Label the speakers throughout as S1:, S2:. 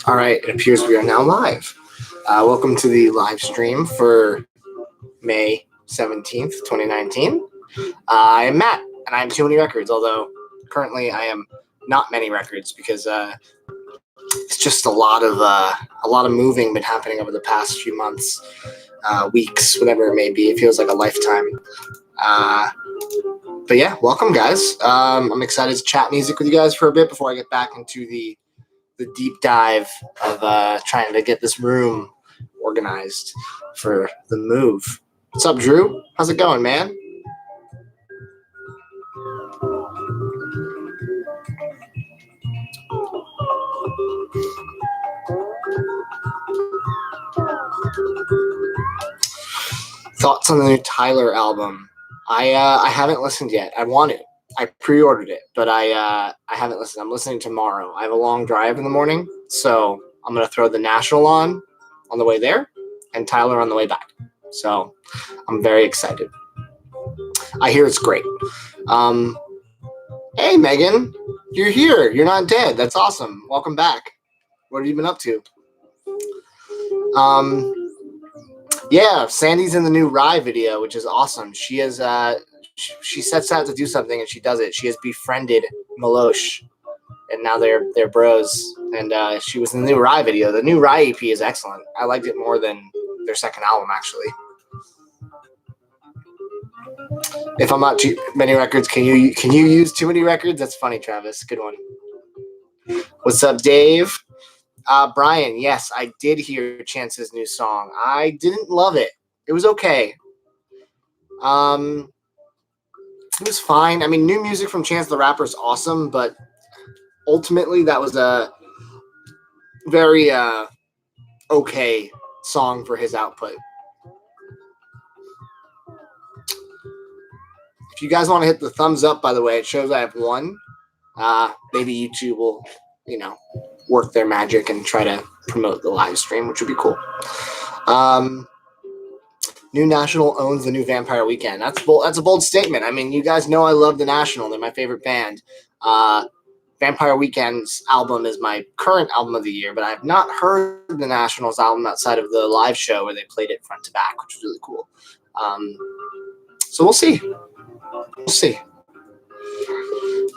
S1: All right, it appears we are now live. Welcome to the live stream for May 17th, 2019. I am Matt, and I am Too Many Records, although currently I am not many records because it's just a lot of moving been happening over the past few months, weeks, whatever it may be. It feels like a lifetime. But yeah, welcome, guys. I'm excited to chat music with you guys for a bit before I get back into the deep dive of trying to get this room organized for the move. What's up, Drew? How's it going, man? Thoughts on the new Tyler album? I haven't listened yet. I want to. I pre-ordered it, but I haven't listened. I'm listening tomorrow. I have a long drive in the morning, so I'm going to throw the National on the way there and Tyler on the way back. So I'm very excited. I hear it's great. Hey, Megan, you're here. You're not dead. That's awesome. Welcome back. What have you been up to? Yeah, Sandy's in the new Rye video, which is awesome. She has she sets out to do something and she does it. She has befriended Milosh, and now they're bros. And she was in the new Rye video. The new Rye EP is excellent. I liked it more than their second album, actually. If I'm not too many records, can you use too many records? That's funny, Travis. Good one. What's up, Dave? Brian, yes, I did hear Chance's new song. I didn't love it. It was okay. It was fine. I mean, new music from Chance the Rapper is awesome, but ultimately that was a very okay song for his output. If you guys want to hit the thumbs up, by the way, it shows I have one. Maybe YouTube will, work their magic and try to promote the live stream, which would be cool. New National owns the new Vampire Weekend. That's a bold statement. I mean, you guys know I love the National. They're my favorite band. Vampire Weekend's album is my current album of the year, but I have not heard the National's album outside of the live show where they played it front to back, which was really cool. So we'll see. We'll see.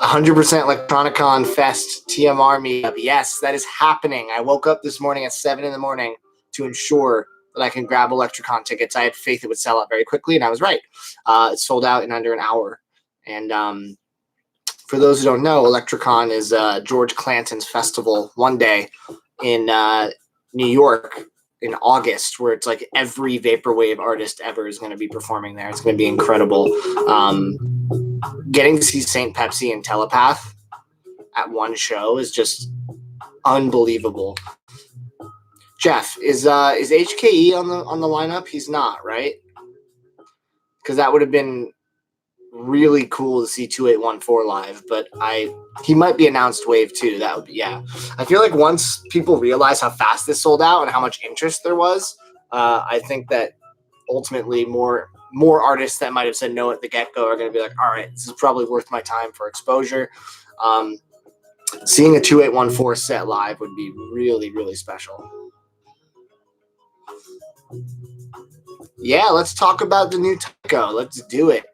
S1: 100% Electronicon Fest TMR meetup. Yes, that is happening. I woke up this morning at 7 a.m. to ensure that I can grab Electricon tickets. I had faith it would sell out very quickly, and I was right. It sold out in under an hour. And for those who don't know, Electricon is George Clanton's festival one day in New York in August, where it's like every vaporwave artist ever is going to be performing there. It's going to be incredible. Getting to see Saint Pepsi and Telepath at one show is just unbelievable. Jeff, is HKE on the lineup? He's not, right? Because that would have been really cool to see 2814 live, but he might be announced wave 2. That would be, yeah. I feel like once people realize how fast this sold out and how much interest there was, I think that ultimately more artists that might have said no at the get-go are going to be like, all right, this is probably worth my time for exposure. Seeing a 2814 set live would be really, really special. Yeah, let's talk about the new Tycho. Let's do it.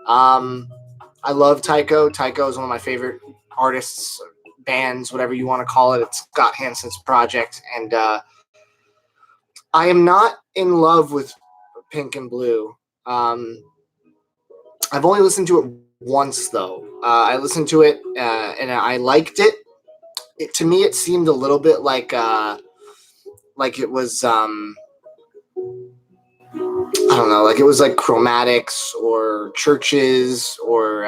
S1: I love Tycho. Tycho is one of my favorite artists, bands, whatever you want to call it. It's Scott Hansen's project, and I am not in love with Pink and Blue. I've only listened to it once, though. I listened to it, and I liked it. To me, it seemed a little bit like it was, I don't know, like it was like Chromatics or Churches or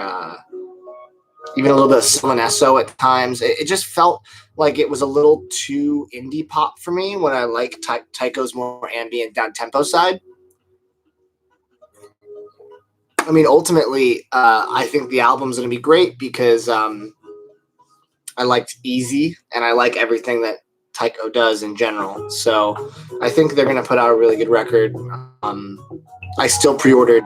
S1: even a little bit of Simonesso at times. It just felt like it was a little too indie pop for me when I like Tycho's more ambient down-tempo side. I mean, ultimately, I think the album's going to be great because I liked Easy, and I like everything that Tycho does in general. So I think they're going to put out a really good record. I still pre-ordered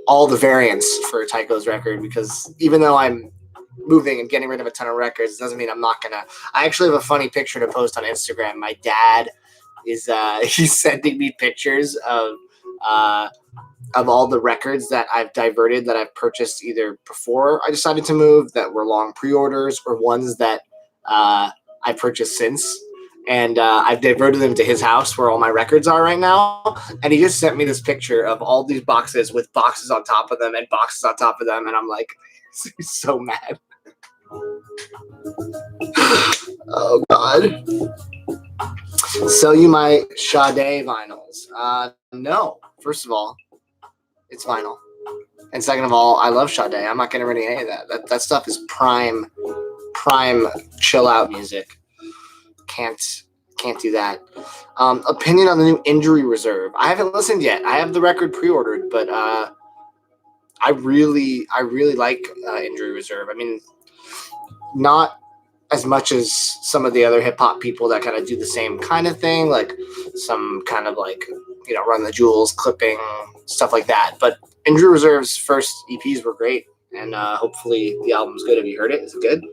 S1: all the variants for Tycho's record because even though I'm moving and getting rid of a ton of records doesn't mean I'm not gonna. I actually have a funny picture to post on Instagram. My dad is he's sending me pictures of all the records that I've diverted, that I've purchased either before I decided to move, that were long pre-orders, or ones that I purchased since. And I've diverted them to his house where all my records are right now. And he just sent me this picture of all these boxes with boxes on top of them and boxes on top of them. And I'm like, he's so mad. Oh, God. Sell you my Sade vinyls. No. First of all, it's vinyl. And second of all, I love Sade. I'm not getting rid of any of that. That stuff is prime chill out music. Can't do that. Opinion on the new Injury Reserve. I haven't listened yet. I have the record pre-ordered, but I really like Injury Reserve. I mean, not as much as some of the other hip hop people that kind of do the same kind of thing, like some kind of like, you know, Run the Jewels, clipping, stuff like that. But Injury Reserve's first EPs were great, and hopefully the album's good. Have you heard it? Is it good?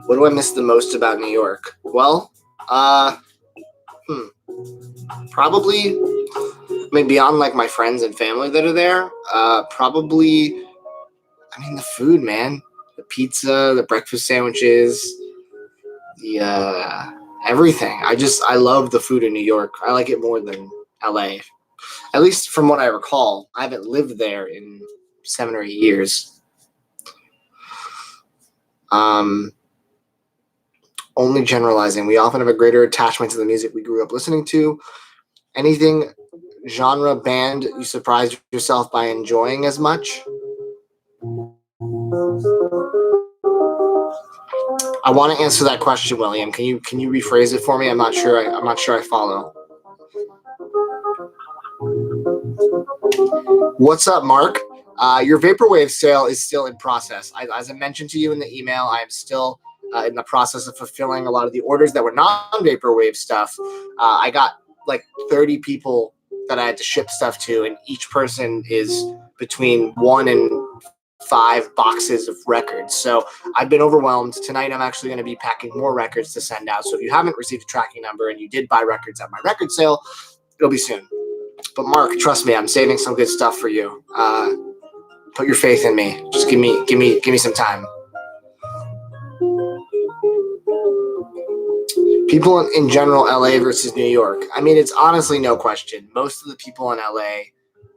S1: What do I miss the most about New York? Well, probably, I mean, beyond like my friends and family that are there, probably, I mean, the food, man. The pizza, the breakfast sandwiches, the everything. I love the food in New York. I like it more than LA. At least from what I recall. I haven't lived there in 7 or 8 years. Only generalizing. We often have a greater attachment to the music we grew up listening to. Anything genre band you surprised yourself by enjoying as much? I want to answer that question, William. Can you rephrase it for me? I'm not sure I follow. What's up, Mark? Your vaporwave sale is still in process. As I mentioned to you in the email, I am still in the process of fulfilling a lot of the orders that were non-vaporwave stuff. I got like 30 people that I had to ship stuff to, and each person is between 1 and 5 boxes of records. So I've been overwhelmed. Tonight I'm actually going to be packing more records to send out. So if you haven't received a tracking number and you did buy records at my record sale, it'll be soon. But Mark, trust me, I'm saving some good stuff for you. Put your faith in me. Just give me some time. People in general, LA versus New York. I mean, it's honestly no question. Most of the people in LA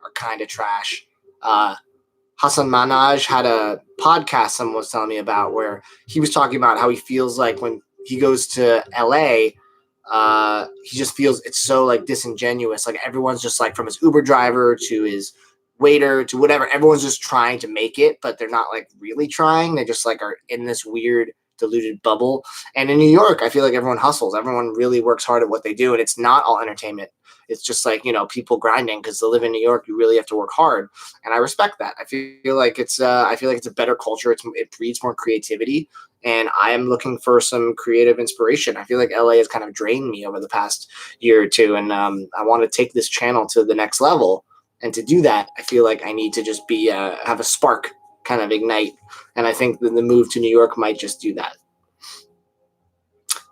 S1: are kind of trash. Hassan Minhaj had a podcast someone was telling me about where he was talking about how he feels like when he goes to LA, he just feels it's so like disingenuous. Like everyone's just like, from his Uber driver to his waiter to whatever, everyone's just trying to make it, but they're not like really trying. They just like are in this weird diluted bubble. And in New York, I feel like everyone hustles. Everyone really works hard at what they do, and it's not all entertainment. It's just like, you know, people grinding because to live in New York, you really have to work hard, and I respect that. I feel like it's a better culture. It breeds more creativity, and I am looking for some creative inspiration. I feel like LA has kind of drained me over the past year or two, and I want to take this channel to the next level. And to do that, I feel like I need to just be have a spark kind of ignite, and I think that the move to New York might just do that.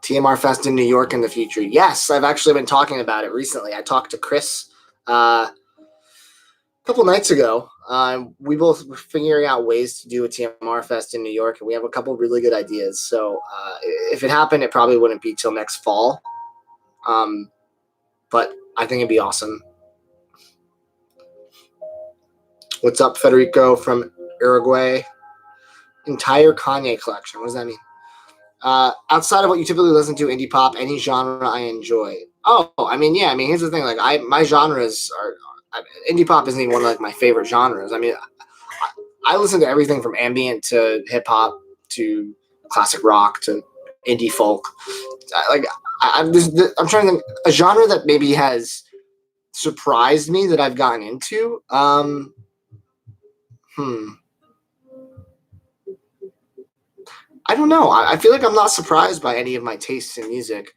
S1: TMR Fest in New York in the future. Yes, I've actually been talking about it recently. I talked to Chris a couple nights ago. We both were figuring out ways to do a TMR Fest in New York, and we have a couple really good ideas. So if it happened, it probably wouldn't be till next fall. But I think it'd be awesome. What's up, Federico from Uruguay? Entire Kanye collection. What does that mean? Outside of what you typically listen to, indie pop, any genre I enjoy. Oh, I mean, yeah. I mean, here's the thing. Like, my genres are indie pop isn't even one of like my favorite genres. I mean, I listen to everything from ambient to hip hop to classic rock to indie folk. I'm trying to think a genre that maybe has surprised me that I've gotten into. I don't know. I feel like I'm not surprised by any of my tastes in music.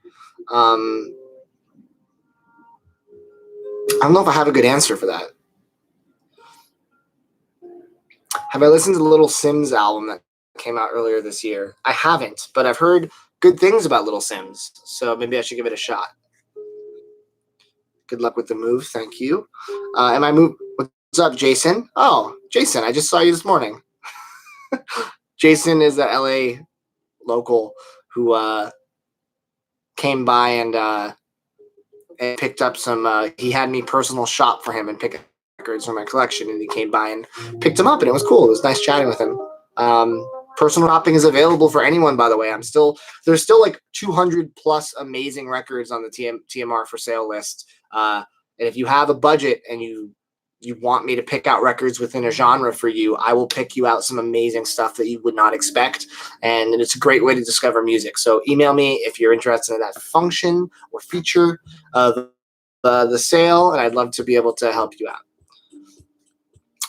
S1: I don't know if I have a good answer for that. Have I listened to the Little Sims album that came out earlier this year? I haven't, but I've heard good things about Little Sims, so maybe I should give it a shot. Good luck with the move. Thank you. Am I move? What's up, Jason? Oh, Jason, I just saw you this morning. Jason is a LA local who came by and picked up some. He had me personal shop for him and pick up records from my collection, and he came by and picked them up, and it was cool. It was nice chatting with him. Personal shopping is available for anyone, by the way. There's still like 200 plus amazing records on the TMR for sale list. And if you have a budget and you want me to pick out records within a genre for you, I will pick you out some amazing stuff that you would not expect. And it's a great way to discover music. So email me if you're interested in that function or feature of the sale, and I'd love to be able to help you out.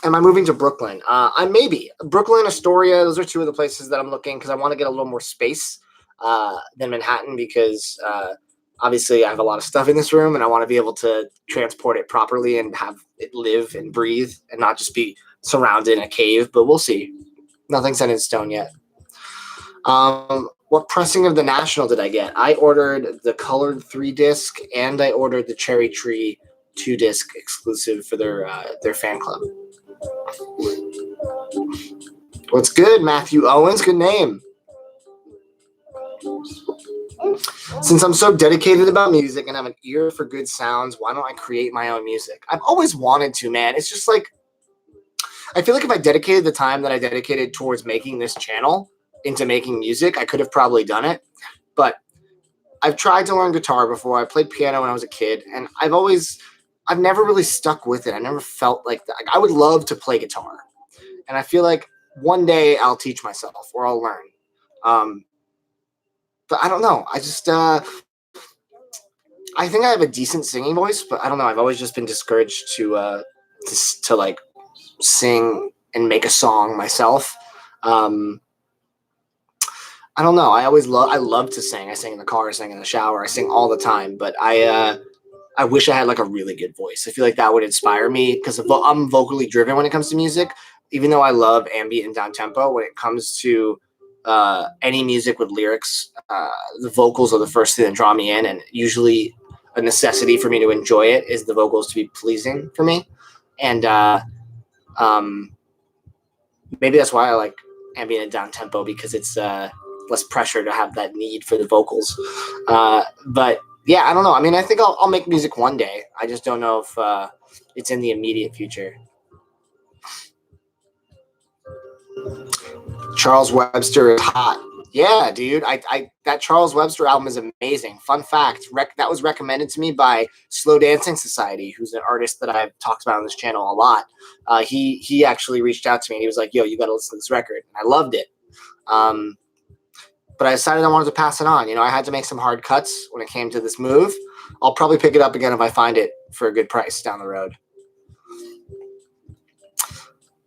S1: Am I moving to Brooklyn? I may be. Brooklyn, Astoria, those are two of the places that I'm looking because I want to get a little more space than Manhattan because obviously I have a lot of stuff in this room and I want to be able to transport it properly and have it live and breathe and not just be surrounded in a cave, but we'll see. Nothing's set in stone yet. What pressing of the National did I get? I ordered the colored 3-disc and I ordered the Cherry Tree 2-disc exclusive for their fan club. What's good, Matthew Owens? Good name. Since I'm so dedicated about music and have an ear for good sounds, why don't I create my own music? I've always wanted to, man. It's just like, I feel like if I dedicated the time that I dedicated towards making this channel into making music, I could have probably done it. But I've tried to learn guitar before. I played piano when I was a kid, and I've never really stuck with it. I never felt like that. I would love to play guitar. And I feel like one day I'll teach myself or I'll learn. But I don't know. I just, I think I have a decent singing voice, but I don't know. I've always just been discouraged to like sing and make a song myself. I don't know. I love to sing. I sing in the car, I sing in the shower, I sing all the time, but I wish I had like a really good voice. I feel like that would inspire me because I'm vocally driven when it comes to music. Even though I love ambient and down tempo, when it comes to any music with lyrics, the vocals are the first thing that draw me in, and usually a necessity for me to enjoy it is the vocals to be pleasing for me. And maybe that's why I like ambient and down tempo, because it's less pressure to have that need for the vocals. But yeah, I don't know. I mean, I think I'll make music one day. I just don't know if it's in the immediate future. Charles Webster is hot. Yeah, dude. That Charles Webster album is amazing. Fun fact, that was recommended to me by Slow Dancing Society, who's an artist that I've talked about on this channel a lot. He actually reached out to me and he was like, yo, you got to listen to this record. And I loved it. But I decided I wanted to pass it on. You know, I had to make some hard cuts when it came to this move. I'll probably pick it up again if I find it for a good price down the road.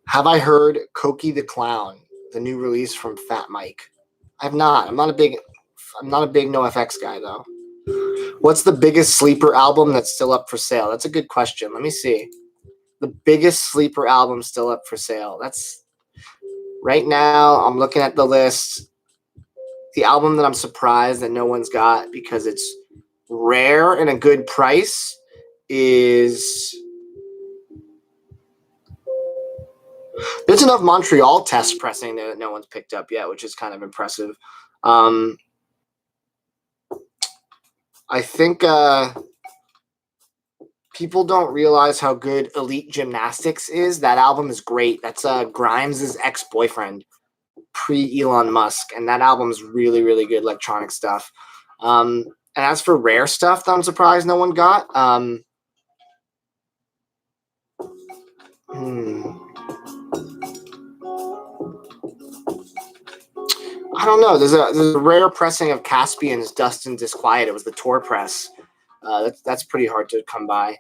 S1: Have I heard Koki the Clown, the new release from Fat Mike? I have not. I'm not a big NoFX guy though. What's the biggest sleeper album that's still up for sale? That's a good question. Let me see. The biggest sleeper album still up for sale. That's right now. I'm looking at the list. The album that I'm surprised that no one's got because it's rare and a good price is. There's enough Montreal test pressing that no one's picked up yet, which is kind of impressive. I think people don't realize how good Elite Gymnastics is. That album is great. That's Grimes' ex-boyfriend, pre-Elon Musk, and that album's really, really good electronic stuff. And as for rare stuff that I'm surprised no one got, I don't know. There's a rare pressing of Caspian's Dust and Disquiet. It was the tour press. That's pretty hard to come by.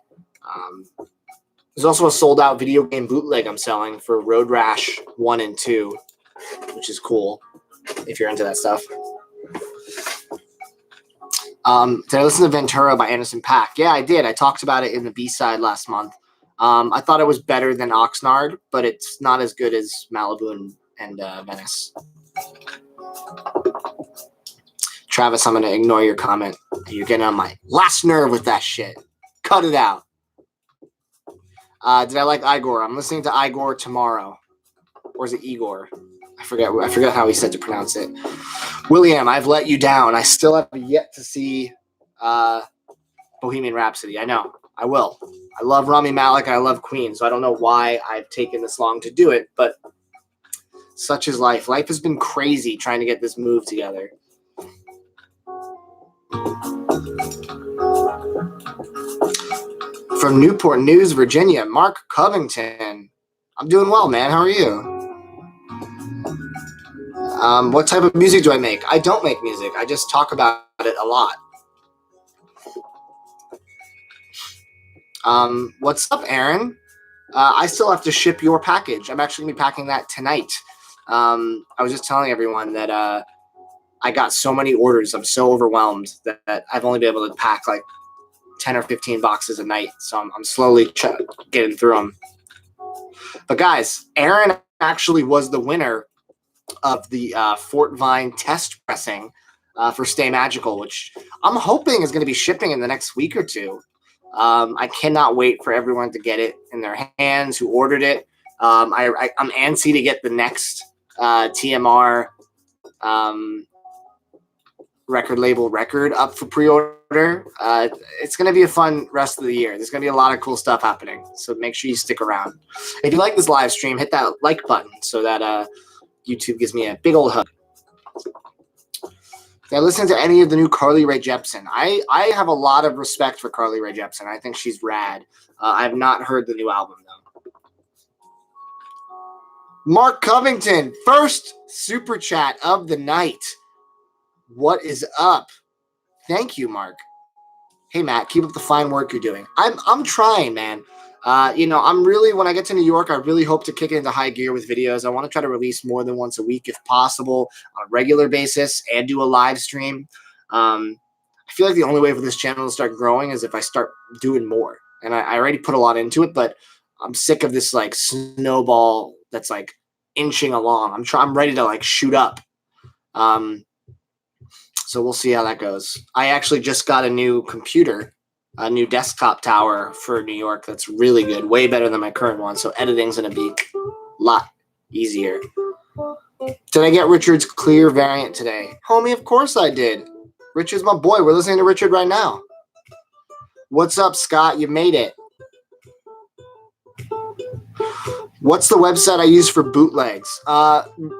S1: There's also a sold-out video game bootleg I'm selling for Road Rash 1 and 2, which is cool if you're into that stuff. Did I listen to Ventura by Anderson .Paak? Yeah, I did. I talked about it in the B-side last month. I thought it was better than Oxnard, but it's not as good as Malibu and Venice. Travis, I'm going to ignore your comment. You're getting on my last nerve with that shit. Cut it out. Did I like Igor? I'm listening to Igor tomorrow. Or is it Igor? I forget how he said to pronounce it. William, I've let you down. I still have yet to see Bohemian Rhapsody. I know. I will. I love Rami Malek and I love Queen, so I don't know why I've taken this long to do it, but such is life. Life has been crazy trying to get this move together. From Newport News, Virginia, Mark Covington. I'm doing well, man. How are you? What type of music do I make? I don't make music. I just talk about it a lot. What's up, Aaron? I still have to ship your package. I'm actually going to be packing that tonight. I was just telling everyone that I got so many orders. I'm so overwhelmed that I've only been able to pack like 10 or 15 boxes a night. So I'm slowly getting through them. But guys, Aaron actually was the winner of the Fort Vine test pressing for Stay Magical, which I'm hoping is going to be shipping in the next week or two. I cannot wait for everyone to get it in their hands who ordered it. I'm antsy to get the next TMR record label record up for pre-order. It's going to be a fun rest of the year. There's going to be a lot of cool stuff happening, so make sure you stick around. If you like this live stream, hit that like button so that YouTube gives me a big old hug. Did I listen to any of the new Carly Rae Jepsen? I have a lot of respect for Carly Rae Jepsen. I think she's rad. I have not heard the new album, though. Mark Covington, first super chat of the night. What is up? Thank you, Mark. Hey, Matt, keep up the fine work you're doing. I'm trying, man. I'm really, when I get to New York, I really hope to kick it into high gear with videos. I want to try to release more than once a week if possible on a regular basis and do a live stream. I feel like the only way for this channel to start growing is if I start doing more. And I already put a lot into it, but I'm sick of this like snowball that's like inching along. I'm ready to like shoot up. So we'll see how that goes. I actually just got a new computer, a new desktop tower for New York that's really good, way better than my current one. So editing's going to be a lot easier. Did I get Richard's clear variant today? Homie, of course I did. Richard's my boy. We're listening to Richard right now. What's up, Scott? You made it. What's the website I use for bootlegs?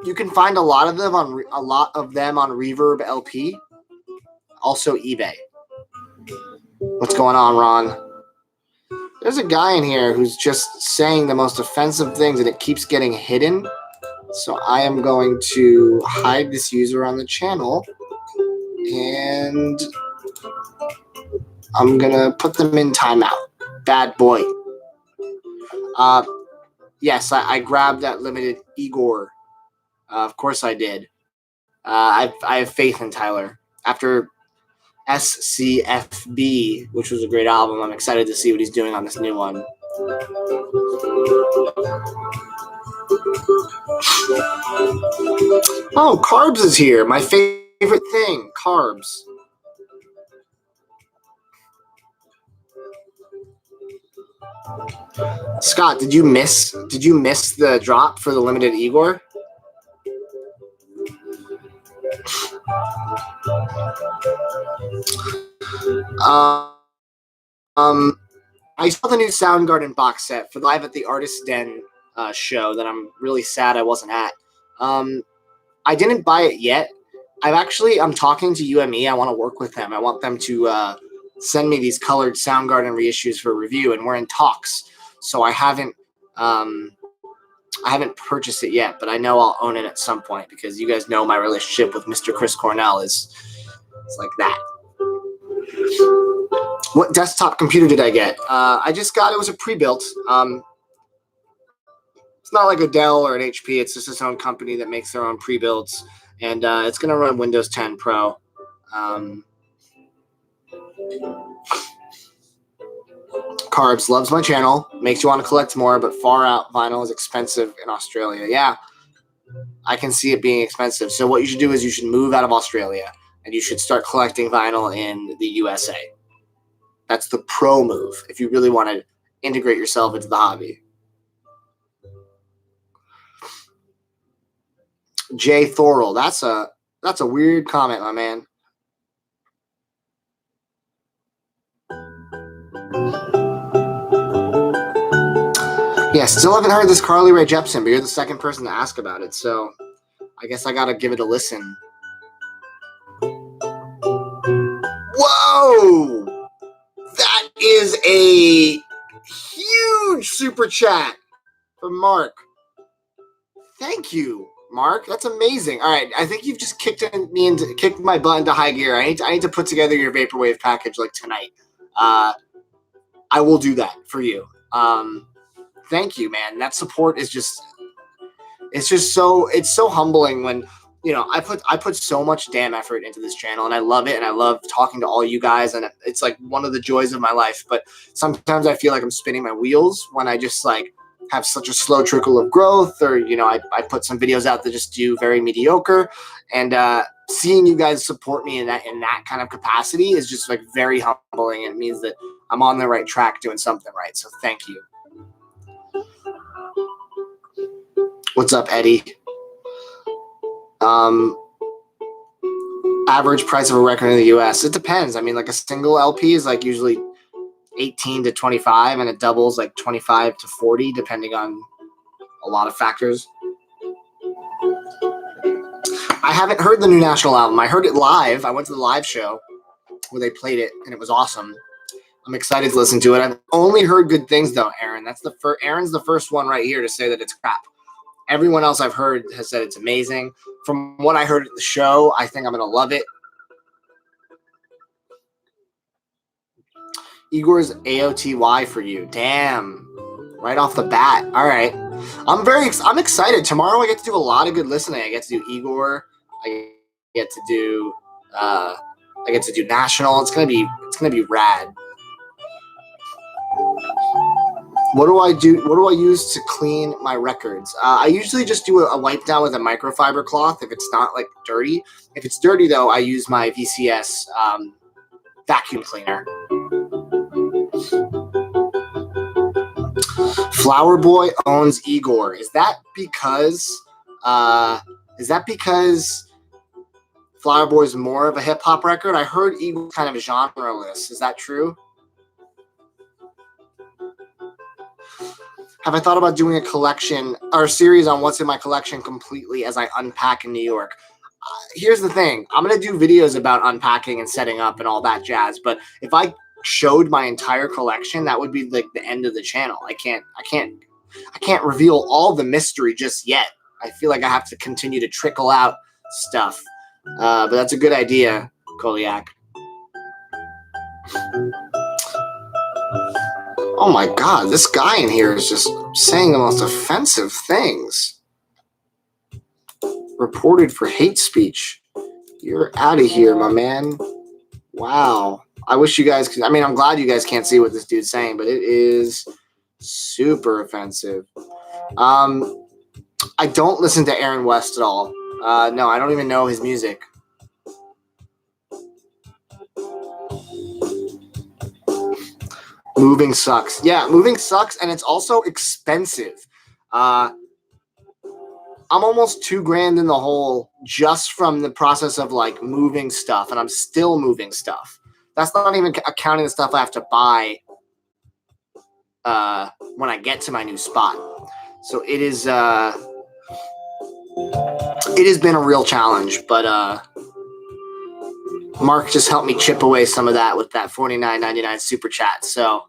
S1: You can find a lot of them on Reverb LP, also eBay. What's going on, Ron? There's a guy in here who's just saying the most offensive things, and it keeps getting hidden. So I am going to hide this user on the channel, and I'm gonna put them in timeout. Bad boy. Yes, I grabbed that limited Igor. Of course I did. I have faith in Tyler. After SCFB, which was a great album, I'm excited to see what he's doing on this new one. Oh, Carbs is here. My favorite thing, Carbs. Scott, did you miss the drop for the limited Igor? I saw the new Soundgarden box set for Live at the Artist Den show that I'm really sad I wasn't at. I didn't buy it yet. I'm talking to UME. I want to work with them. I want them to send me these colored Soundgarden reissues for review, and we're in talks. So I haven't purchased it yet, but I know I'll own it at some point because you guys know my relationship with Mr. Chris Cornell is like that. What desktop computer did I get? I just got, it was a pre-built. It's not like a Dell or an HP. It's just its own company that makes their own pre-builds, and it's going to run Windows 10 Pro. Carbs loves my channel, makes you want to collect more, but far out vinyl is expensive in Australia. Yeah, I can see it being expensive. So what you should do is you should move out of Australia and you should start collecting vinyl in the USA. That's the pro move if you really want to integrate yourself into the hobby. Jay Thorell, that's a weird comment, my man. Yeah, still haven't heard this Carly Rae Jepsen, but you're the second person to ask about it, so I guess I gotta give it a listen. Whoa! That is a huge super chat from Mark. Thank you, Mark. That's amazing. All right, I think you've just kicked my butt into high gear. I need to put together your vaporwave package like tonight. I will do that for you. Thank you, man. That support is it's so humbling when, you know, I put so much damn effort into this channel and I love it and I love talking to all you guys and it's like one of the joys of my life. But sometimes I feel like I'm spinning my wheels when I just like have such a slow trickle of growth, or, you know, I put some videos out that just do very mediocre, and seeing you guys support me in that kind of capacity is just like very humbling. It means that I'm on the right track doing something right. So thank you. What's up, Eddie? Average price of a record in the US. It depends. I mean, like a single LP is like usually 18 to 25 and it doubles like 25 to 40 depending on a lot of factors. I haven't heard the new National album. I heard it live. I went to the live show where they played it and it was awesome. I'm excited to listen to it. I've only heard good things though, Aaron. Aaron's the first one right here to say that it's crap. Everyone else I've heard has said it's amazing. From what I heard at the show, I think I'm going to love it. Igor's AOTY for you. Damn. Right off the bat. All right. I'm excited. Tomorrow I get to do a lot of good listening. I get to do Igor. I get to do National. It's going to be rad. What do I do? What do I use to clean my records? I usually just do a wipe down with a microfiber cloth if it's not like dirty. If it's dirty though, I use my VCS vacuum cleaner. Flower Boy owns Igor. Is that because Flower Boy is more of a hip hop record? I heard Igor kind of genreless. Is that true? Have I thought about doing a collection or a series on what's in my collection completely as I unpack in New York? Here's the thing. I'm going to do videos about unpacking and setting up and all that jazz. But if I showed my entire collection, that would be like the end of the channel. I can't reveal all the mystery just yet. I feel like I have to continue to trickle out stuff. But that's a good idea, Koliak. Oh my God, this guy in here is just saying the most offensive things. Reported for hate speech. You're out of here, my man. Wow. I wish you guys could. I mean, I'm glad you guys can't see what this dude's saying, but it is super offensive. I don't listen to Aaron West at all. No, I don't even know his music. Moving sucks. Yeah, moving sucks, and it's also expensive. I'm almost $2,000 in the hole just from the process of like moving stuff, and I'm still moving stuff. That's not even accounting the stuff I have to buy when I get to my new spot. So it has been a real challenge, but Mark just helped me chip away some of that with that $49.99 super chat. So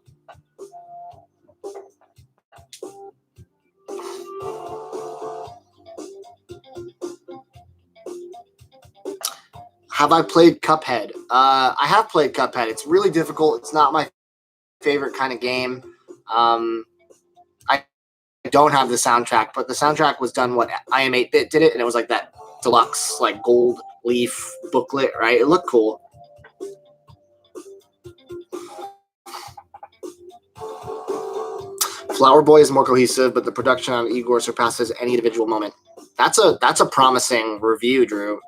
S1: have I played Cuphead? I have played Cuphead. It's really difficult. It's not my favorite kind of game. I don't have the soundtrack, but the soundtrack was done what I Am 8-Bit did it, and it was like that deluxe, like gold leaf booklet, right? It looked cool. Flower Boy is more cohesive, but the production on Igor surpasses any individual moment. That's a promising review, Drew.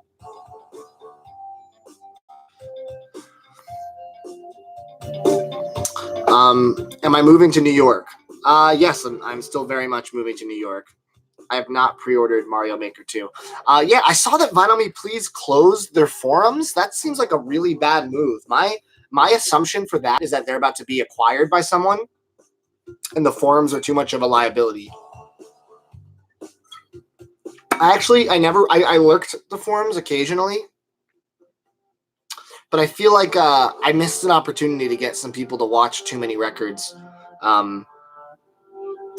S1: Am I moving to New York? Yes, I'm still very much moving to New York. I have not pre-ordered Mario Maker 2. Yeah, I saw that Vinyl Me Please closed their forums. That seems like a really bad move. My assumption for that is that they're about to be acquired by someone, and the forums are too much of a liability. I lurked the forums occasionally, but I feel like I missed an opportunity to get some people to watch too many records.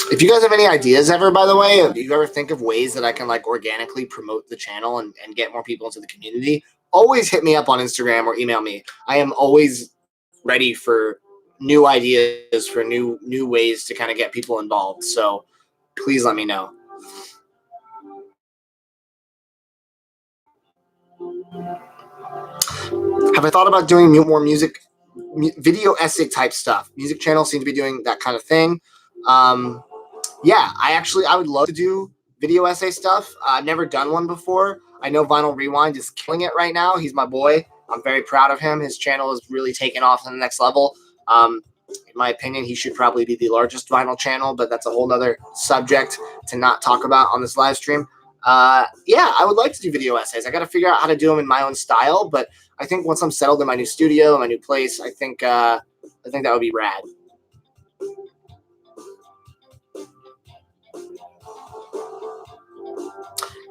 S1: If you guys have any ideas ever, by the way, if you ever think of ways that I can like organically promote the channel and get more people into the community, always hit me up on Instagram or email me. I am always ready for new ideas, for new ways to kind of get people involved. So please let me know. Have I thought about doing more music, video essay type stuff? Music channels seem to be doing that kind of thing. Yeah, I would love to do video essay stuff. I've never done one before. I know Vinyl Rewind is killing it right now. He's my boy. I'm very proud of him. His channel is really taken off on the next level. In my opinion, he should probably be the largest vinyl channel, but that's a whole nother subject to not talk about on this live stream. Yeah, I would like to do video essays. I got to figure out how to do them in my own style, but I think once I'm settled in my new studio, my new place, I think that would be rad.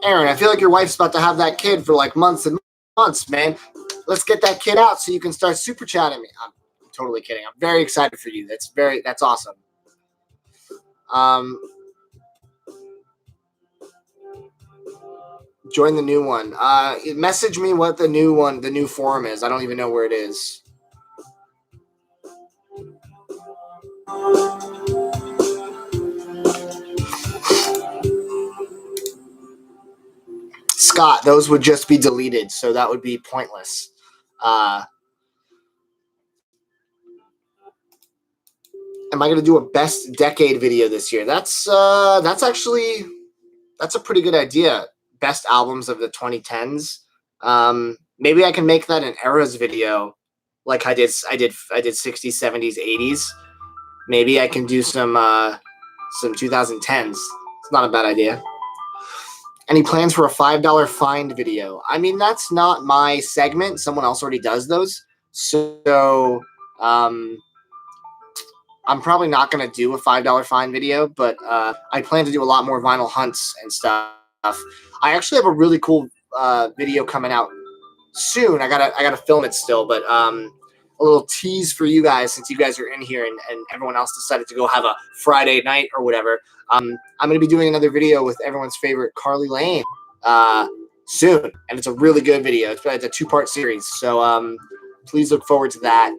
S1: Aaron, I feel like your wife's about to have that kid for like months and months, man. Let's get that kid out so you can start super chatting me. I'm totally kidding. I'm very excited for you. That's awesome. Join the new one. Message me what the new forum is. I don't even know where it is. Scott, those would just be deleted, so that would be pointless. Am I going to do a best decade video this year? That's actually a pretty good idea. Best albums of the 2010s. Maybe I can make that an eras video, like I did 60s, 70s, 80s. Maybe I can do some 2010s. It's not a bad idea. Any plans for a $5 find video? I mean, that's not my segment. Someone else already does those. So I'm probably not going to do a $5 find video, but I plan to do a lot more vinyl hunts and stuff. I actually have a really cool video coming out soon. I gotta film it still, but a little tease for you guys, since you guys are in here and everyone else decided to go have a Friday night or whatever. I'm going to be doing another video with everyone's favorite Carly Lane soon, and it's a really good video. It's a 2-part series, so please look forward to that.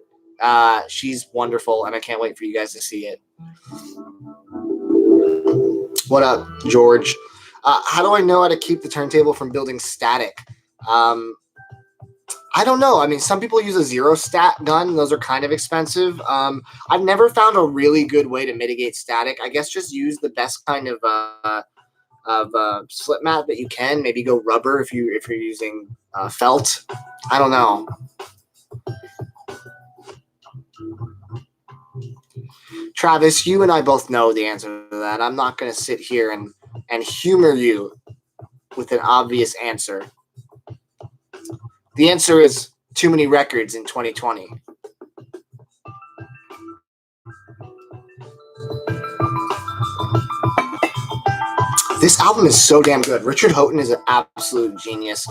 S1: She's wonderful, and I can't wait for you guys to see it. What up, George? How do I know how to keep the turntable from building static? I don't know. I mean, some people use a zero stat gun. Those are kind of expensive. I've never found a really good way to mitigate static. I guess just use the best kind of slip mat that you can. Maybe go rubber if you're using felt. I don't know. Travis, you and I both know the answer to that. I'm not going to sit here and humor you with an obvious answer. The answer is too many records in 2020. This album is so damn good. Richard Houghton is an absolute genius.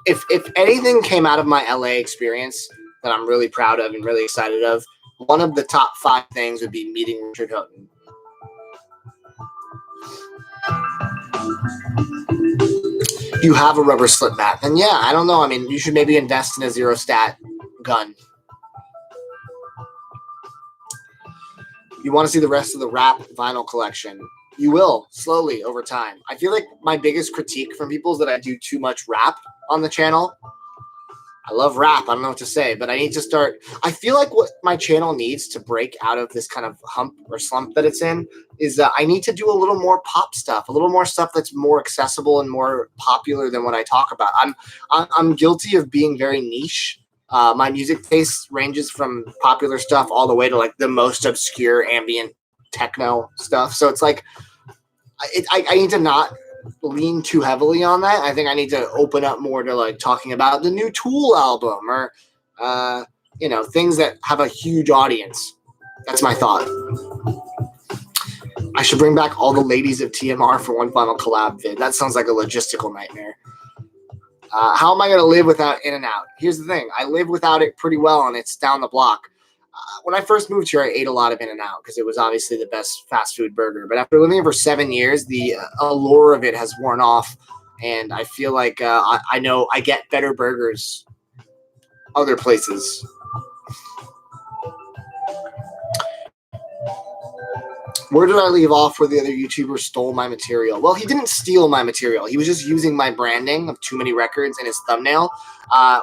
S1: If anything came out of my LA experience that I'm really proud of and really excited of, one of the top 5 things would be meeting Richard Houghton. You have a rubber slip mat, then yeah, I don't know. I mean, you should maybe invest in a zero stat gun. You want to see the rest of the rap vinyl collection? You will, slowly, over time. I feel like my biggest critique from people is that I do too much rap on the channel. I love rap. I don't know what to say, but I need to start. I feel like what my channel needs to break out of this kind of hump or slump that it's in is that I need to do a little more pop stuff, a little more stuff that's more accessible and more popular than what I talk about. I'm guilty of being very niche. My music taste ranges from popular stuff all the way to like the most obscure ambient techno stuff. So it's like I need to not lean too heavily on that. I think I need to open up more to like talking about the new Tool album or things that have a huge audience. That's my thought. I should bring back all the ladies of TMR for one final collab vid. That sounds like a logistical nightmare. How am I going to live without In-N-Out? Here's the thing. I live without it pretty well, and it's down the block. When I first moved here, I ate a lot of In-N-Out because it was obviously the best fast food burger. But after living here for 7 years, the allure of it has worn off, and I feel like I know I get better burgers other places. Where did I leave off where the other YouTuber stole my material? Well, he didn't steal my material. He was just using my branding of Too Many Records in his thumbnail.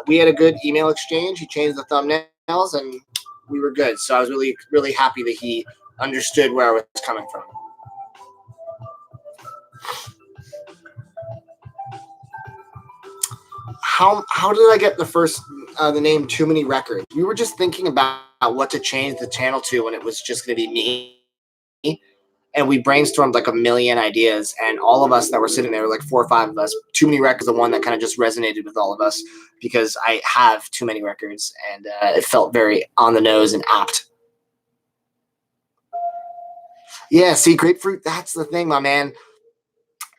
S1: We had a good email exchange. He changed the thumbnails, and we were good. So I was really, really happy that he understood where I was coming from. How did I get the name Too Many Records? We were just thinking about what to change the channel to when it was just going to be me. And we brainstormed like a million ideas, and all of us that were sitting there, like 4 or 5 of us, Too Many Records, the one that kind of just resonated with all of us because I have too many records, and it felt very on the nose and apt. Yeah, see, Grapefruit, that's the thing, my man.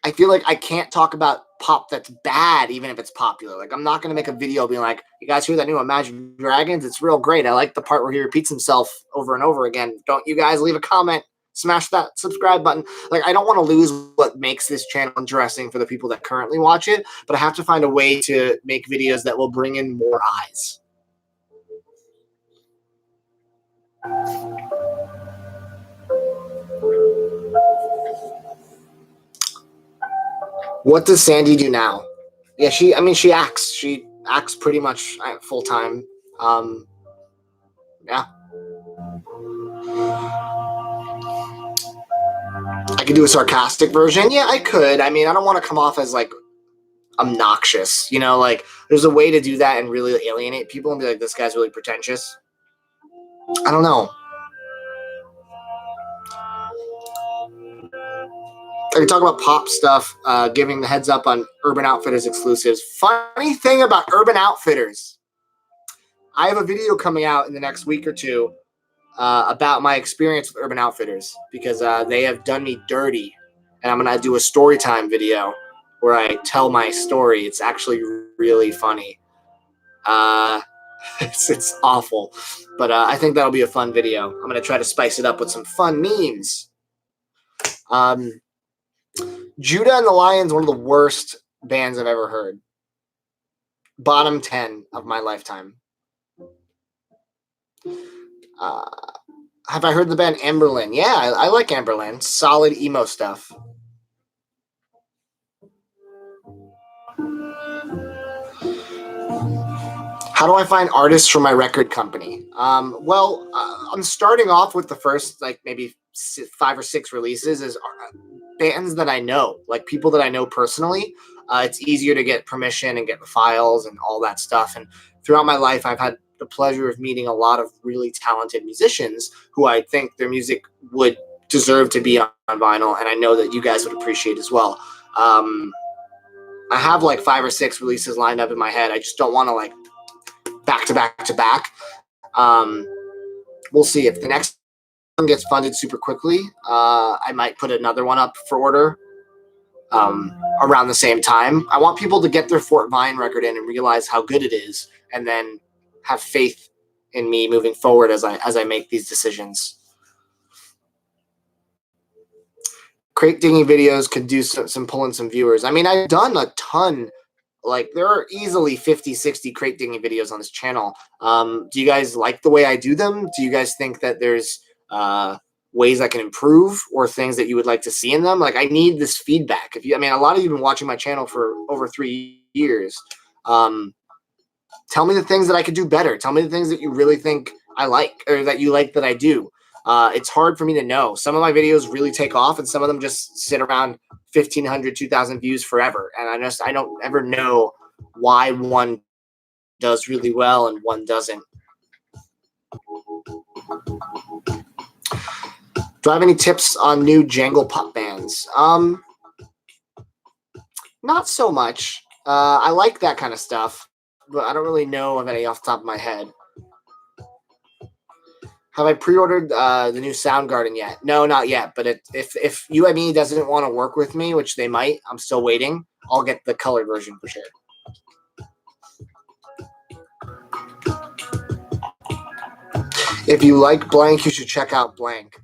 S1: I feel like I can't talk about pop that's bad, even if it's popular. Like, I'm not going to make a video being like, you guys hear that new Imagine Dragons? It's real great. I like the part where he repeats himself over and over again. Don't you guys leave a comment? Smash that subscribe button. Like, I don't want to lose what makes this channel interesting for the people that currently watch it, but I have to find a way to make videos that will bring in more eyes. What does Sandy do now? Yeah, she acts. She acts pretty much full time. Yeah. I could do a sarcastic version. Yeah, I could. I mean, I don't want to come off as like obnoxious. Like there's a way to do that and really alienate people and be like, this guy's really pretentious. I don't know. I can talk about pop stuff, giving the heads up on Urban Outfitters exclusives. Funny thing about Urban Outfitters, I have a video coming out in the next week or two about my experience with Urban Outfitters because they have done me dirty, and I'm going to do a story time video where I tell my story. It's actually really funny. It's awful, but I think that'll be a fun video. I'm going to try to spice it up with some fun memes. Judah and the Lions, one of the worst bands I've ever heard. Bottom 10 of my lifetime. Have I heard the band Amberlin? Yeah, I like Amberlin. Solid emo stuff. How do I find artists for my record company? I'm starting off with the first, like, maybe 5 or 6 releases is bands that I know, like people that I know personally. It's easier to get permission and get the files and all that stuff. And throughout my life, I've had the pleasure of meeting a lot of really talented musicians who I think their music would deserve to be on vinyl, and I know that you guys would appreciate as well. I have like 5 or 6 releases lined up in my head. I just don't want to like back to back to back. We'll see if the next one gets funded super quickly. I might put another one up for order around the same time. I want people to get their Fort Vine record in and realize how good it is, and then have faith in me moving forward as I make these decisions. Crate digging videos could do some pulling some viewers. I mean, I've done a ton. Like, there are easily 50, 60 crate digging videos on this channel. Do you guys like the way I do them? Do you guys think that there's ways I can improve or things that you would like to see in them? Like, I need this feedback. A lot of you have been watching my channel for over 3 years. Tell me the things that I could do better. Tell me the things that you really think I like, or that you like that I do. It's hard for me to know. Some of my videos really take off, and some of them just sit around 1,500, 2,000 views forever. And I don't ever know why one does really well and one doesn't. Do I have any tips on new jangle pop bands? Not so much. I like that kind of stuff, but I don't really know of any off the top of my head. Have I pre-ordered the new Soundgarden yet? No, not yet. But if UME doesn't want to work with me, which they might, I'm still waiting. I'll get the colored version for sure. If you like blank, you should check out blank.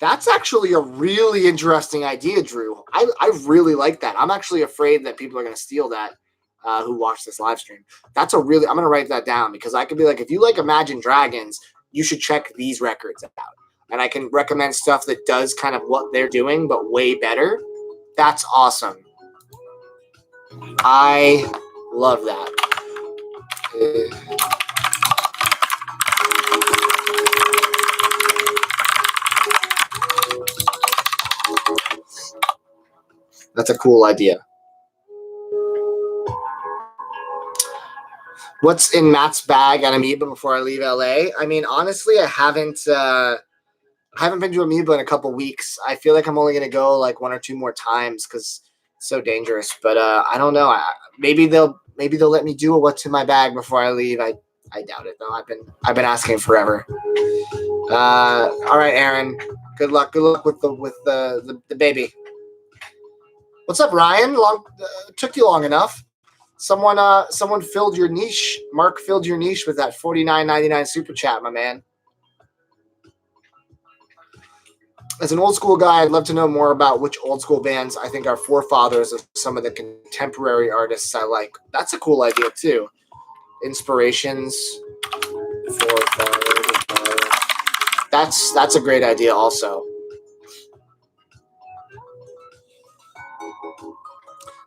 S1: That's actually a really interesting idea, Drew. I really like that. I'm actually afraid that people are going to steal that who watch this live stream. I'm going to write that down, because I could be like, if you like Imagine Dragons, you should check these records out. And I can recommend stuff that does kind of what they're doing, but way better. That's awesome. I love that. That's a cool idea. What's in Matt's bag at Amoeba before I leave LA? I mean, honestly, I haven't been to Amoeba in a couple weeks. I feel like I'm only going to go like 1 or 2 more times because it's so dangerous. But I don't know. Maybe they'll let me do a what's in my bag before I leave. I doubt it though. I've been asking forever. All right, Aaron. Good luck with the baby. What's up, Ryan? Took you long enough. Someone filled your niche. Mark filled your niche with that $49.99 super chat, my man. As an old school guy, I'd love to know more about which old school bands I think are forefathers of some of the contemporary artists I like. That's a cool idea too. Inspirations. Forefathers. That's a great idea also.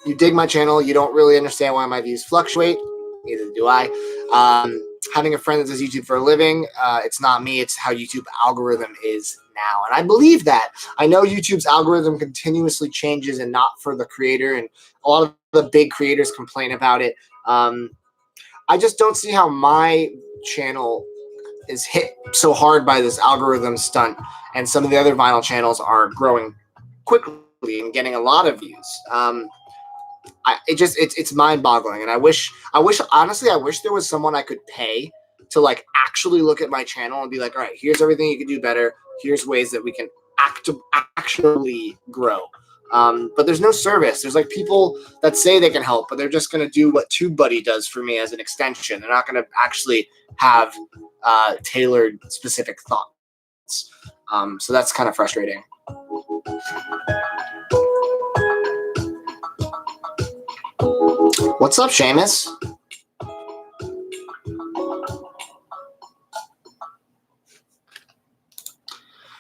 S1: You dig my channel. You don't really understand why my views fluctuate. Neither do I. Having a friend that does YouTube for a living, it's not me. It's how YouTube algorithm is now. And I believe that. I know YouTube's algorithm continuously changes and not for the creator. And a lot of the big creators complain about it. I just don't see how my channel is hit so hard by this algorithm stunt. And some of the other vinyl channels are growing quickly and getting a lot of views. It's mind-boggling, and I wish there was someone I could pay to like actually look at my channel and be like, all right, here's everything you can do better. Here's ways that we can actually grow. But there's no service. There's like people that say they can help, but they're just going to do what TubeBuddy does for me as an extension. They're not going to actually have tailored specific thoughts. So that's kind of frustrating. What's up, Seamus?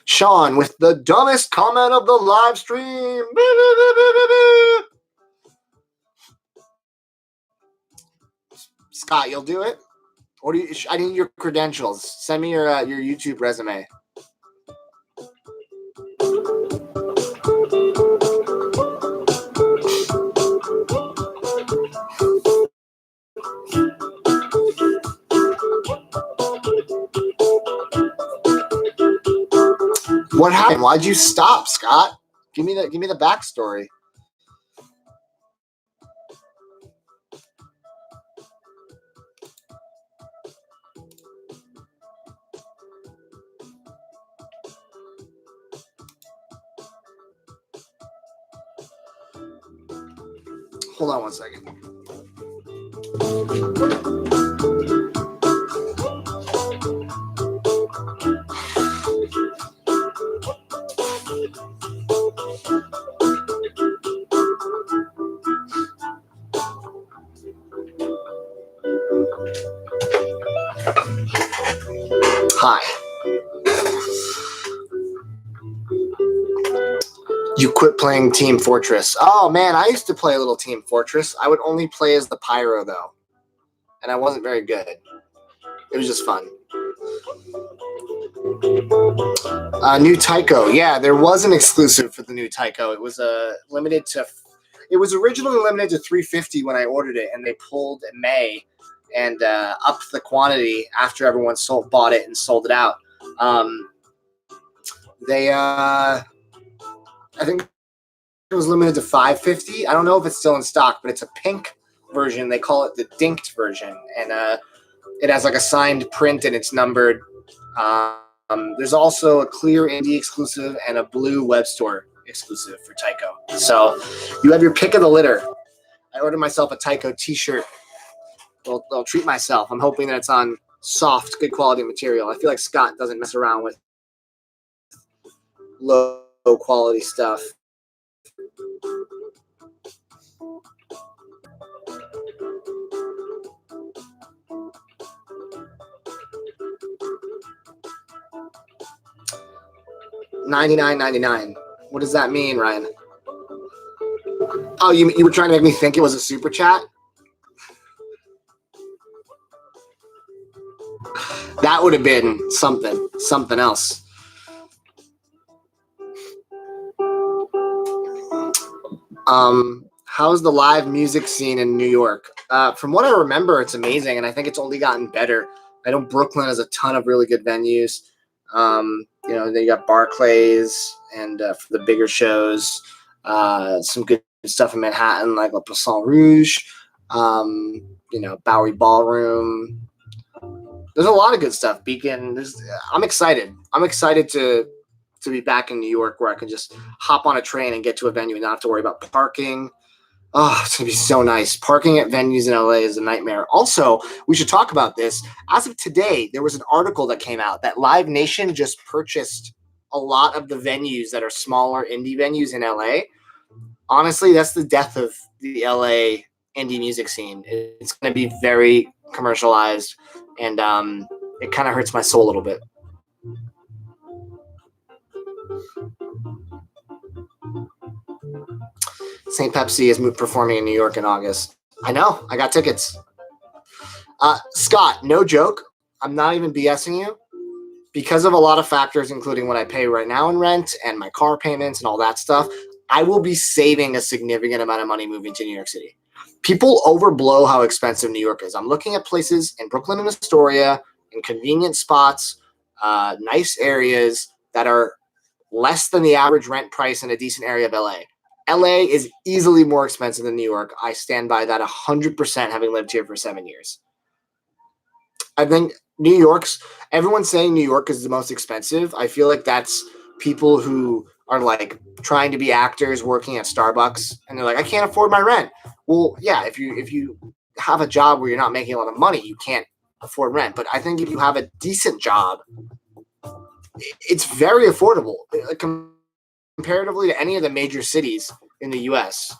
S1: Sean with the dumbest comment of the live stream. Scott, you'll do it? Or do you, I need your credentials. Send me your YouTube resume. What happened? Why'd you stop, Scott? Give me the backstory. Hold on one second. Hi. You quit playing Team Fortress. Oh man, I used to play a little Team Fortress. I would only play as the Pyro though, and I wasn't very good. It was just fun. New Tyco. Yeah, there was an exclusive for the new Tyco. It was limited to. It was originally limited to 350 when I ordered it, and they pulled in May and upped the quantity after everyone bought it and sold it out. I think it was limited to 550. I don't know if it's still in stock, but it's a pink version. They call it the Dinked version, and it has like a signed print and it's numbered. There's also a clear indie exclusive and a blue web store exclusive for Tyco. So you have your pick of the litter. I ordered myself a Tyco t-shirt. I'll treat myself. I'm hoping that it's on soft, good quality material. I feel like Scott doesn't mess around with low quality stuff. $99.99. What does that mean, Ryan? Oh, you were trying to make me think it was a super chat? That would have been something else. How's the live music scene in New York? From what I remember, it's amazing, and I think it's only gotten better. I know Brooklyn has a ton of really good venues. They got Barclays and for the bigger shows, some good stuff in Manhattan like La Poisson Rouge, Bowery Ballroom. There's a lot of good stuff. Beacon. I'm excited. I'm excited to be back in New York where I can just hop on a train and get to a venue and not have to worry about parking. Oh, it's going to be so nice. Parking at venues in LA is a nightmare. Also, we should talk about this. As of today, there was an article that came out that Live Nation just purchased a lot of the venues that are smaller indie venues in LA. Honestly, that's the death of the LA indie music scene. It's going to be very commercialized, and it kind of hurts my soul a little bit. St. Pepsi is performing in New York in August. I know. I got tickets. Scott, no joke. I'm not even BSing you. Because of a lot of factors, including what I pay right now in rent and my car payments and all that stuff, I will be saving a significant amount of money moving to New York City. People overblow how expensive New York is. I'm looking at places in Brooklyn and Astoria, in convenient spots, nice areas that are less than the average rent price in a decent area of LA. LA is easily more expensive than New York. I stand by that 100%, having lived here for 7 years. I think everyone's saying New York is the most expensive. I feel like that's people who are like trying to be actors working at Starbucks and they're like, I can't afford my rent. Well, yeah, if you have a job where you're not making a lot of money, you can't afford rent. But I think if you have a decent job, it's very affordable comparatively to any of the major cities in the US.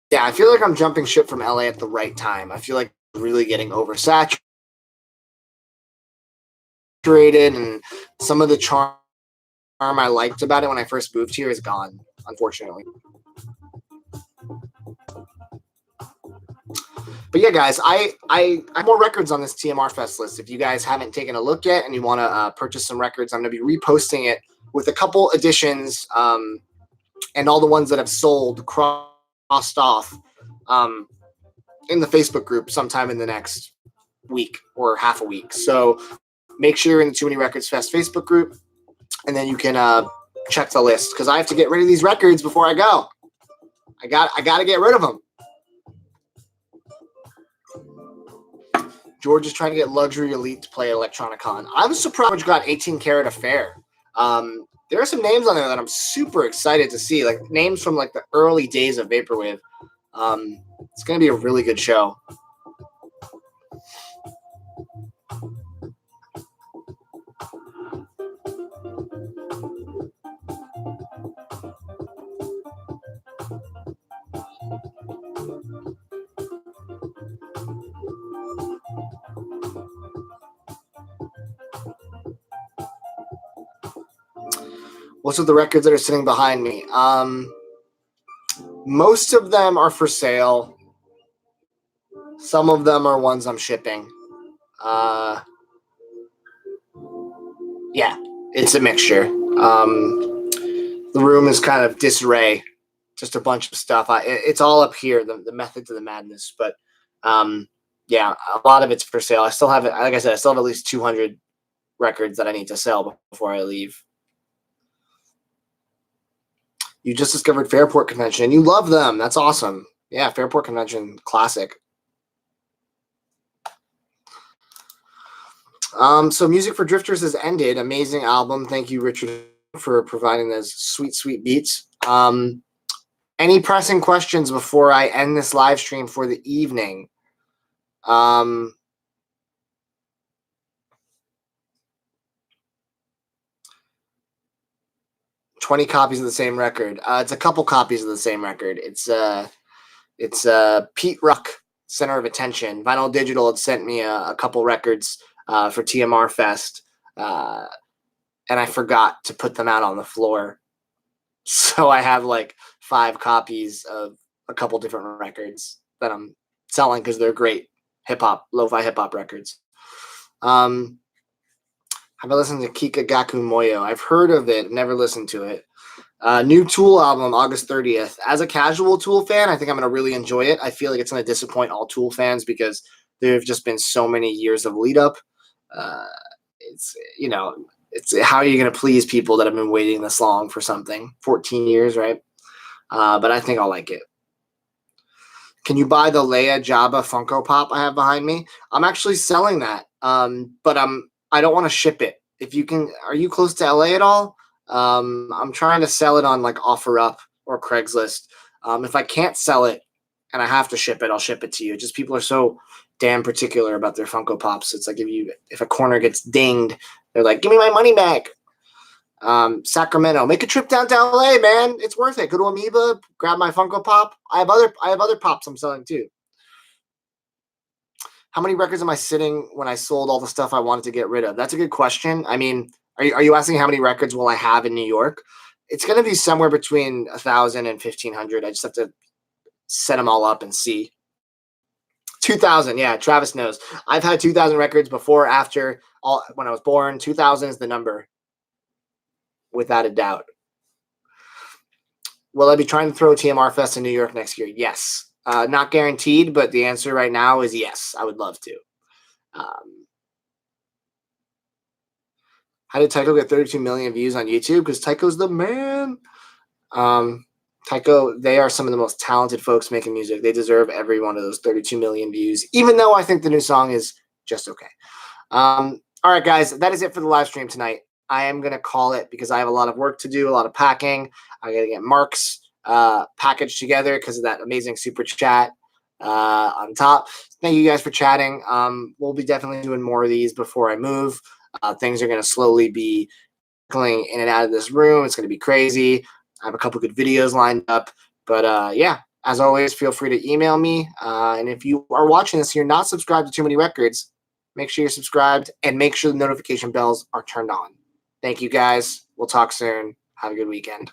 S1: Yeah, I feel like I'm jumping ship from LA at the right time. I feel like really getting oversaturated, and some of the charm I liked about it when I first moved here is gone, unfortunately. But yeah, guys, I have more records on this TMR Fest list. If you guys haven't taken a look yet and you want to purchase some records, I'm going to be reposting it with a couple additions and all the ones that have sold crossed off in the Facebook group sometime in the next week or half a week. So make sure you're in the Too Many Records Fest Facebook group, and then you can check the list because I have to get rid of these records before I go. I got to get rid of them. George is trying to get Luxury Elite to play Electronicon. I'm surprised George got 18 Karat Affair. There are some names on there that I'm super excited to see, like names from like the early days of Vaporwave. It's going to be a really good show. What's with the records that are sitting behind me? Most of them are for sale. Some of them are ones I'm shipping. Yeah, it's a mixture. The room is kind of disarray, just a bunch of stuff. It's all up here, the method to the madness. But yeah, a lot of it's for sale. I still have it. Like I said, I still have at least 200 records that I need to sell before I leave. You just discovered Fairport Convention, and you love them. That's awesome. Yeah, Fairport Convention, classic. So Music for Drifters has ended. Amazing album. Thank you, Richard, for providing those sweet, sweet beats. Any pressing questions before I end this live stream for the evening? 20 copies of the same record. It's a couple copies of the same record. It's Pete Ruck, Center of Attention. Vinyl Digital had sent me a couple records for TMR Fest, and I forgot to put them out on the floor. So I have like 5 copies of a couple different records that I'm selling because they're great hip-hop, lo-fi hip-hop records. Have I listened to Kika Gaku Moyo? I've heard of it, never listened to it. New Tool album, August 30th. As a casual Tool fan, I think I'm going to really enjoy it. I feel like it's going to disappoint all Tool fans because there have just been so many years of lead up. It's how are you going to please people that have been waiting this long for something? 14 years, right? But I think I'll like it. Can you buy the Leia Jabba Funko Pop I have behind me? I'm actually selling that, but I don't want to ship it. If you can, are you close to LA at all? I'm trying to sell it on like OfferUp or Craigslist. If I can't sell it and I have to ship it, I'll ship it to you. Just people are so damn particular about their Funko Pops. It's like if a corner gets dinged, they're like, give me my money back. Sacramento, make a trip down to LA, man. It's worth it. Go to Amoeba, grab my Funko Pop. I have other pops I'm selling too. How many records am I sitting when I sold all the stuff I wanted to get rid of? That's a good question. I mean, are you asking how many records will I have in New York? It's going to be somewhere between 1,000 and 1,500. I just have to set them all up and see. 2,000, yeah, Travis knows. I've had 2,000 records before, after, all when I was born. 2,000 is the number, without a doubt. Will I be trying to throw TMR Fest in New York next year? Yes. Not guaranteed, but the answer right now is yes. I would love to. How did Tycho get 32 million views on YouTube? Because Tycho's the man. Tycho, they are some of the most talented folks making music. They deserve every one of those 32 million views, even though I think the new song is just okay. All right, guys, that is it for the live stream tonight. I am going to call it because I have a lot of work to do, a lot of packing. I got to get Mark's package together because of that amazing super chat on top. Thank you guys for chatting. We'll be definitely doing more of these before I move. Things are going to slowly be trickling in and out of this room. It's going to be crazy. I have a couple good videos lined up. But yeah, as always, feel free to email me. And if you are watching this and you're not subscribed to Too Many Records, make sure you're subscribed and make sure the notification bells are turned on. Thank you, guys. We'll talk soon. Have a good weekend.